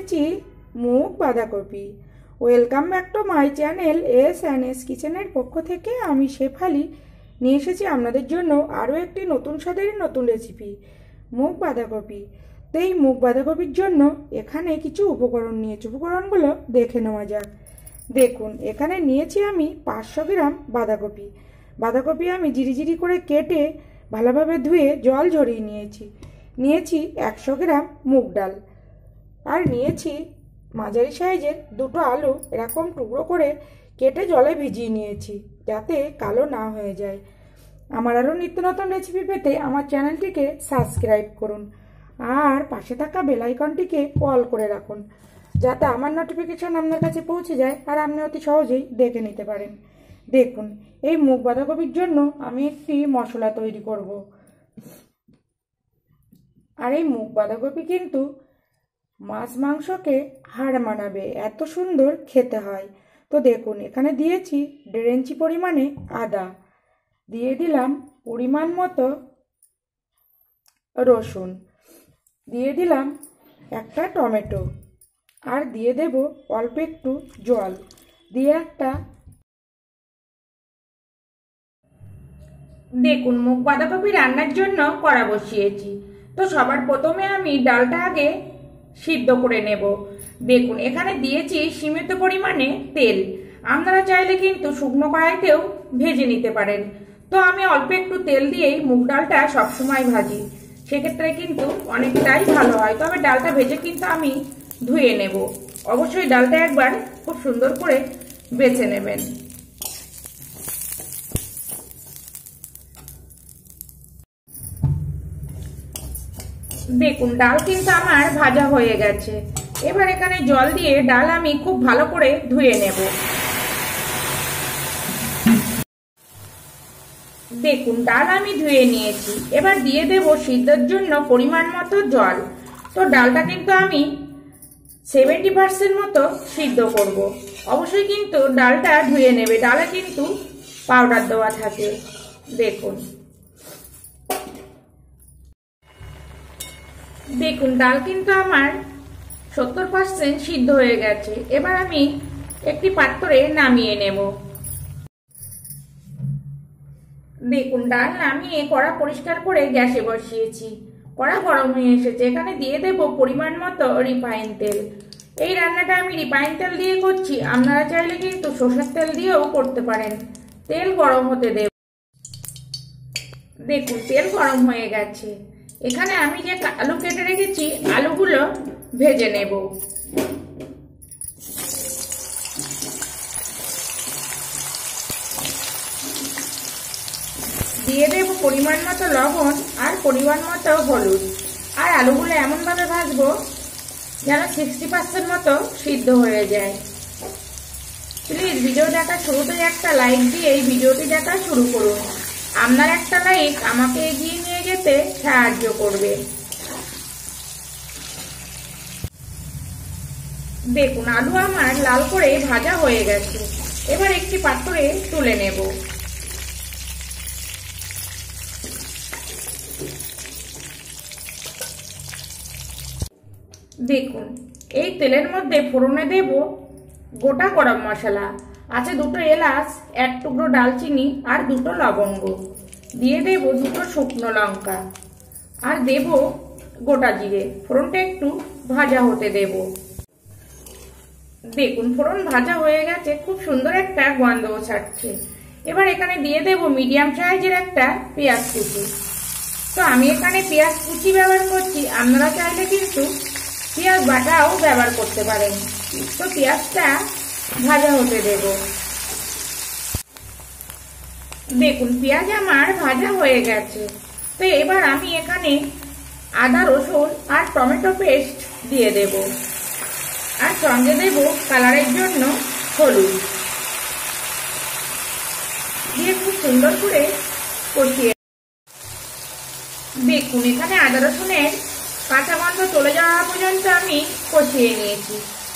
নিয়েছি মুগ বাঁধাকপি। Welcome back to my channel S কিচেনের পক্ষ থেকে আমি শেফালি নিয়ে এসেছি আপনাদের জন্য আরও একটি নতুন স্বাদের নতুন রেসিপি, মুগ বাঁধাকপি। তো এই মুগ বাঁধাকপির জন্য এখানে কিছু উপকরণ নিয়েছি, উপকরণগুলো দেখে নেওয়া যাক। দেখুন, এখানে নিয়েছি আমি 500 গ্রাম বাঁধাকপি। বাঁধাকপি আমি জিরি করে কেটে ভালোভাবে ধুয়ে জল ঝরিয়ে নিয়েছি 100 গ্রাম মুগ ডাল, আর নিয়েছি মাঝারি সাইজের দুটো আলু এরকম টুকরো করে কেটে জলে ভিজিয়ে নিয়েছি যাতে কালো না হয়ে যায়। আমার আরও নিত্য নতুন রেসিপি পেতে আমার চ্যানেলটিকে সাবস্ক্রাইব করুন আর পাশে থাকা বেল আইকনটিকে অল করে রাখুন যাতে আমার নোটিফিকেশন আপনার কাছে পৌঁছে যায় আর আপনি অতি সহজেই দেখে নিতে পারেন। দেখুন, এই মুগ বাঁধাকপির জন্য আমি একটি মশলা তৈরি করব, আর এই মুগ বাঁধাকপি কিন্তু মাছ মাংসকে হার মানাবে, এত সুন্দর খেতে হয়। তো দেখুন, এখানে দিয়েছি 1.5 ইঞ্চি পরিমাণে আদা, দিয়ে দিলাম পরিমাণ মতো রসুন, দিয়ে দিলাম একটা টমেটো, আর দিয়ে দেব অল্প একটু জল দিয়ে দেখুন, মুগ বাঁধাকপি রান্নার জন্য কড়া বসিয়েছি। তো সবার প্রথমে আমি ডালটা আগে সিদ্ধ করে নেব। দেখুন, এখানে দিয়েছি সীমিত পরিমাণে তেল, আপনারা চাইলে কিন্তু শুকনো কড়াইতেও ভেজে নিতে পারেন। তো আমি অল্প একটু তেল দিয়েই মুগ ডালটা সবসময় ভাজি, সেক্ষেত্রে কিন্তু অনেকটাই ভালো হয়। তবে ডালটা ভেজে কিন্তু আমি ধুয়ে নেব, অবশ্যই ডালটা একবার খুব সুন্দর করে বেছে নেবেন। দেখুন, ডাল কিন্তু আমার ভাজা হয়ে গেছে। এবার এখানে জল দিয়ে ডাল আমি খুব ভালো করে ধুয়ে নেব। দেখুন, ডাল আমি ধুয়ে নিয়েছি। এবার দিয়ে দেব সিদ্ধর জন্য পরিমাণ মতো জল। তো ডালটা কিন্তু আমি 70% মতো সিদ্ধ করব। অবশ্যই কিন্তু ডালটা ধুয়ে নেবে, ডালে কিন্তু পাউডার দেওয়া থাকে। দেখুন, ডাল কিন্তু আমার 70% সিদ্ধ হয়ে গেছে। এবার আমি একটি পাত্রে নামিয়ে নেব। দেখুন, ডাল নামিয়ে কড়া পরিষ্কার করে গ্যাসে বসিয়েছি, কড়া গরম হয়ে এসেছে। এখানে দিয়ে দেব পরিমাণ মতো রিফাইন তেল। এই রান্নাটা আমি রিফাইন তেল দিয়ে করছি, আপনারা চাইলে কিন্তু সরষের তেল দিয়েও করতে পারেন। তেল গরম হতে দেব। দেখুন, তেল গরম হয়ে গেছে। এখানে আমি যে আলু কেটে রেখেছি আলুগুলো ভেজে নেব। দিয়ে দেব পরিমাণ মতো লবণ আর পরিমাণ মতো হলুদ, আর আলুগুলো এমনভাবে ভাজবো যেন 60% মতো সিদ্ধ হয়ে যায়। প্লিজ ভিডিও দেখা শুরুতেই একটা লাইক দিয়ে এই ভিডিওটি দেখা শুরু করুন। আপনার একটা লাইক আমাকে এগিয়ে নিয়ে যেতে সাহায্য করবে। দেখুন, আলু আমার লাল করে ভাজা হয়ে গেছে। এবার একটি পাত্রে তুলে নেব। দেখুন, এই তেলের মধ্যে ফোড়নে দেব গোটা গরম মশলা, আছে 2টো এলাচ, 1 টুকরো ডালচিনি আর 2টো লবঙ্গ, দিয়ে দেব 2টো শুকনো লঙ্কা, আর দেব গোটা জিরে। ফোড়নটা একটু ভাজা হতে দেব। দেখুন, ফোড়ন ভাজা হয়ে গেছে, খুব সুন্দর একটা গন্ধ ছাড়ছে। এবার এখানে দিয়ে দেব মিডিয়াম সাইজের একটা পেঁয়াজ কুচি। তো আমি এখানে পেঁয়াজ কুচি ব্যবহার করছি, আপনারা চাইলে কিন্তু পেঁয়াজ বাটাও ব্যবহার করতে পারেন। তো পেঁয়াজটা ভাজা হতে দেব। দেখুন, পেঁয়াজ আমার ভাজা হয়ে গেছে। তো এবার আমি এখানে আদা, রসুন আর টমেটো পেস্ট দিয়ে দেব, আর সঙ্গে দেব কালারের জন্য হলুদ, দিয়ে খুব সুন্দর করে কষিয়ে। দেখুন, এখানে আদা রসুনের কাঁচা গন্ধ চলে যাওয়া পর্যন্ত আমি কষিয়ে নিয়েছি।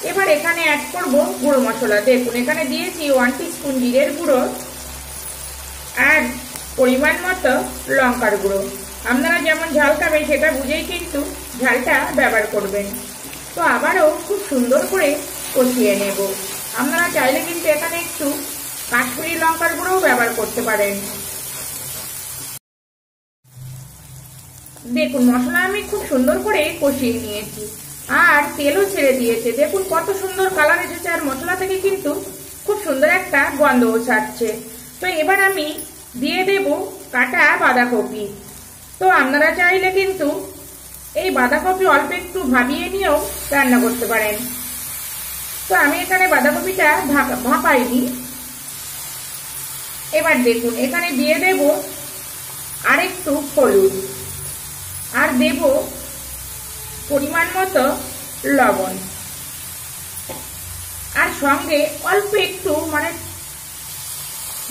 এবার এখানে অ্যাড করব গুঁড়ো মশলা। দেখুন, এখানে দিয়েছি 1 টিস্পুন জিরের গুঁড়ো আর পরিমাণ মতো লঙ্কার গুঁড়ো। আপনারা যেমন ঝাল খাবেন সেটা বুঝেই কিন্তু ঝালটা ব্যবহার করবেন। তো আবারও খুব সুন্দর করে কষিয়ে নেব। আপনারা চাইলে কিন্তু এখানে একটু কাশ্মীরি লঙ্কার গুঁড়োও ব্যবহার করতে পারেন। দেখুন মশলা আমি খুব সুন্দর করে কষিয়ে নিয়েছি আর তেলও ছেড়ে দিয়েছে। দেখুন কত সুন্দর কালার এসেছে আর মশলা থেকে কিন্তু খুব সুন্দর একটা গন্ধও ছাড়ছে। তো এবার আমি দিয়ে দেব কাটা বাঁধাকপি। তো আপনারা চাইলে কিন্তু এই বাঁধাকপি অল্প একটু ভাবিয়ে নিয়েও রান্না করতে পারেন। তো আমি এখানে বাঁধাকপিটা ভাপাইনি। এবার দেখুন এখানে দিয়ে দেব আরেকটু হলুদ আর দেব পরিমাণ মতো লবণ আর সঙ্গে অল্প একটু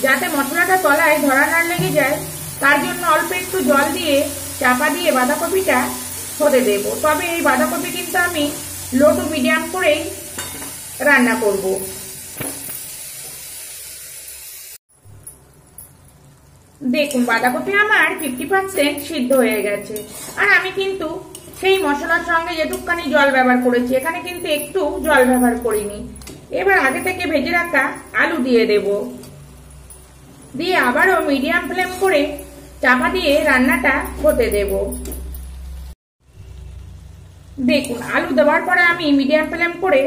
যাতে মশলাটা তলায় ধরা না লেগে যায় তার জন্য অল্প একটু জল দিয়ে চাপা দিয়ে বাঁধাকপিটা হতে দেব। তবে এই বাঁধাকপি কিন্তু আমি লো টু মিডিয়াম করেই রান্না করব। দেখুন বাঁধাকপি আমার 50% সিদ্ধ হয়ে গেছে আর আমি কিন্তু সেই মশলার সঙ্গে যেটুকখানি জল ব্যবহার করেছি, এখানে কিন্তু একটু জল ব্যবহার করিনি। এবার আগে থেকে ভেজে রাখা আলু দিয়ে দেব, দিয়ে আবারও মিডিয়াম ফ্লেম করে চাপা দিয়ে রান্নাটা হতে দেব। দেখুন আলু দেওয়ার পরে আমি মিডিয়াম ফ্লেম করে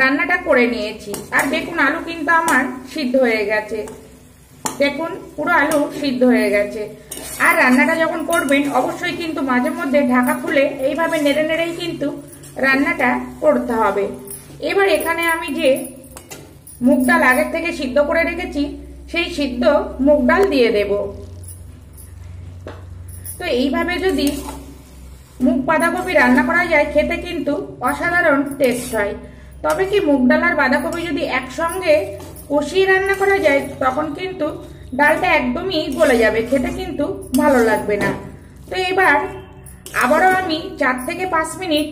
রান্নাটা করে নিয়েছি আর দেখুন আলু কিন্তু আমার সিদ্ধ হয়ে গেছে। দেখুন পুরো আলু সিদ্ধ হয়ে গেছে। আর রান্নাটা যখন করবেন অবশ্যই কিন্তু মাঝে মধ্যে ঢাকা খুলে এইভাবে নেড়ে নেড়েই কিন্তু রান্নাটা করতে হবে। এবার এখানে আমি যে মুগ ডাল আগের থেকে সিদ্ধ করে রেখেছি সেই সিদ্ধ মুগ ডাল দিয়ে দেব। তো এইভাবে যদি মুগ বাঁধাকপি রান্না করা যায় খেতে কিন্তু অসাধারণ টেস্ট হয়। তবে কি মুগ ডাল আর বাঁধাকপি যদি একসঙ্গে কষিয়ে রান্না করা যায় তখন কিন্তু ডালটা একদমই গলে যাবে, খেতে কিন্তু ভালো লাগবে না। তো এবার আবারও আমি 4 থেকে 5 মিনিট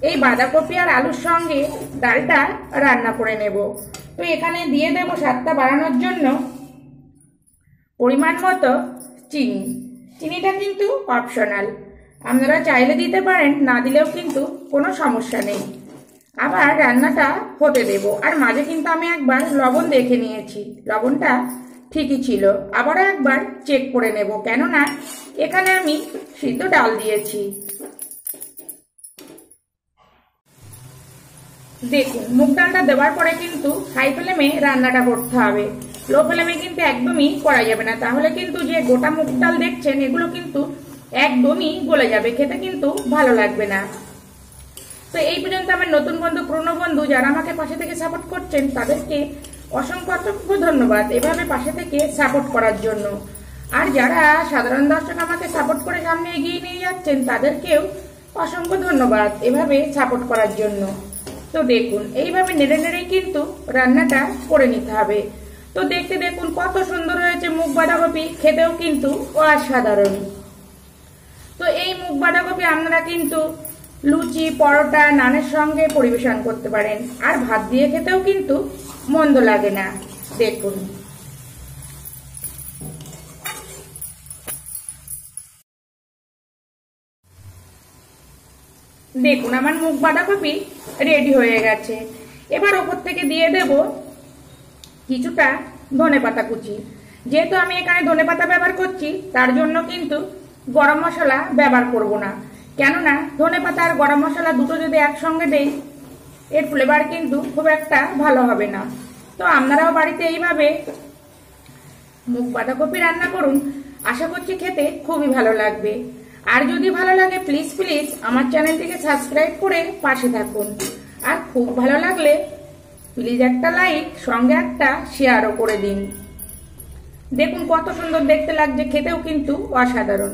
এই বাঁধাকপি আর আলুর সঙ্গে ডালটা রান্না করে নেব। তো এখানে দিয়ে দেব স্বাদটা বাড়ানোর জন্য পরিমাণ মতো চিনি। চিনিটা কিন্তু অপশনাল, আপনারা চাইলে দিতে পারেন, না দিলেও কিন্তু কোনো সমস্যা নেই। আবার রান্নাটা হতে দেব আর মাঝে কিন্তু আমি একবার লবণ দেখে নিয়েছি, লবণটা ঠিকই ছিল। আবারও একবার চেক করে নেব, কেননা এখানে আমি সিদ্ধ ডাল দিয়েছি। দেখুন মুগ ডালটা দেওয়ার পরে কিন্তু হাই ফ্লেমে রান্নাটা করতে হবে, লো ফ্লেমে কিন্তু একদমই করা যাবে না, তাহলে কিন্তু যে গোটা মুগ ডাল দেখছেন এগুলো কিন্তু একদমই গলে যাবে, খেতে কিন্তু ভালো লাগবে না। তো এই পর্যন্ত আমার নতুন বন্ধু পুরনো বন্ধু যারা আমাকে পাশে থেকে সাপোর্ট করছেন তাদেরকে অসংখ্য অসংখ্য ধন্যবাদ এভাবে পাশে থেকে সাপোর্ট করার জন্য। আর যারা সাধারণ দর্শক আমাকে সাপোর্ট করে সামনে এগিয়ে নিয়ে যাচ্ছেন তাদেরকেও অসংখ্য ধন্যবাদ এভাবে সাপোর্ট করার জন্য। তো দেখুন এইভাবে নেড়ে নেড়েই কিন্তু রান্নাটা করে নিতে হবে। তো দেখতে দেখুন কত সুন্দর হয়েছে মুগ বাঁধাকপি, খেতেও কিন্তু অসাধারণ। তো এই মুগ বাঁধাকপি আপনারা কিন্তু লুচি, পরোটা, নানের সঙ্গে পরিবেশন করতে পারেন আর ভাত দিয়ে খেতেও কিন্তু মন্দ লাগে না। দেখুন দেখুন আমার মুগ বাঁধাকপি রেডি হয়ে গেছে। এবার ওপর থেকে দিয়ে দেব কিছুটা ধনেপাতা কুচি। যেহেতু আমি এখানে ধনেপাতা ব্যবহার করছি তার জন্য কিন্তু গরম মশলা ব্যবহার করব না, কেননা ধনেপাতা আর গরম মশলা দুটো যদি একসঙ্গে দেই এর ফ্লেভার কিন্তু খুব একটা ভালো হবে না। তো আপনারাও বাড়িতে এইভাবে মুগ বাঁধাকপি রান্না করুন, আশা করছি খেতে খুবই ভালো লাগবে। আর যদি ভালো লাগে প্লিজ প্লিজ আমার চ্যানেলটিকে সাবস্ক্রাইব করে পাশে থাকুন। আর খুব ভালো লাগলে প্লিজ একটা লাইক সঙ্গে একটা শেয়ারও করে দিন। দেখুন কত সুন্দর দেখতে লাগছে, খেতেও কিন্তু অসাধারণ।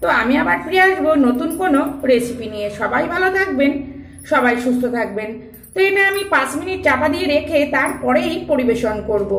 তো আমি আবার ফিরে আসবো নতুন কোনো রেসিপি নিয়ে। সবাই ভালো থাকবেন, সবাই সুস্থ থাকবেন। তো এটা আমি 5 মিনিট চাপা দিয়ে রেখে তারপরেই পরিবেশন করব।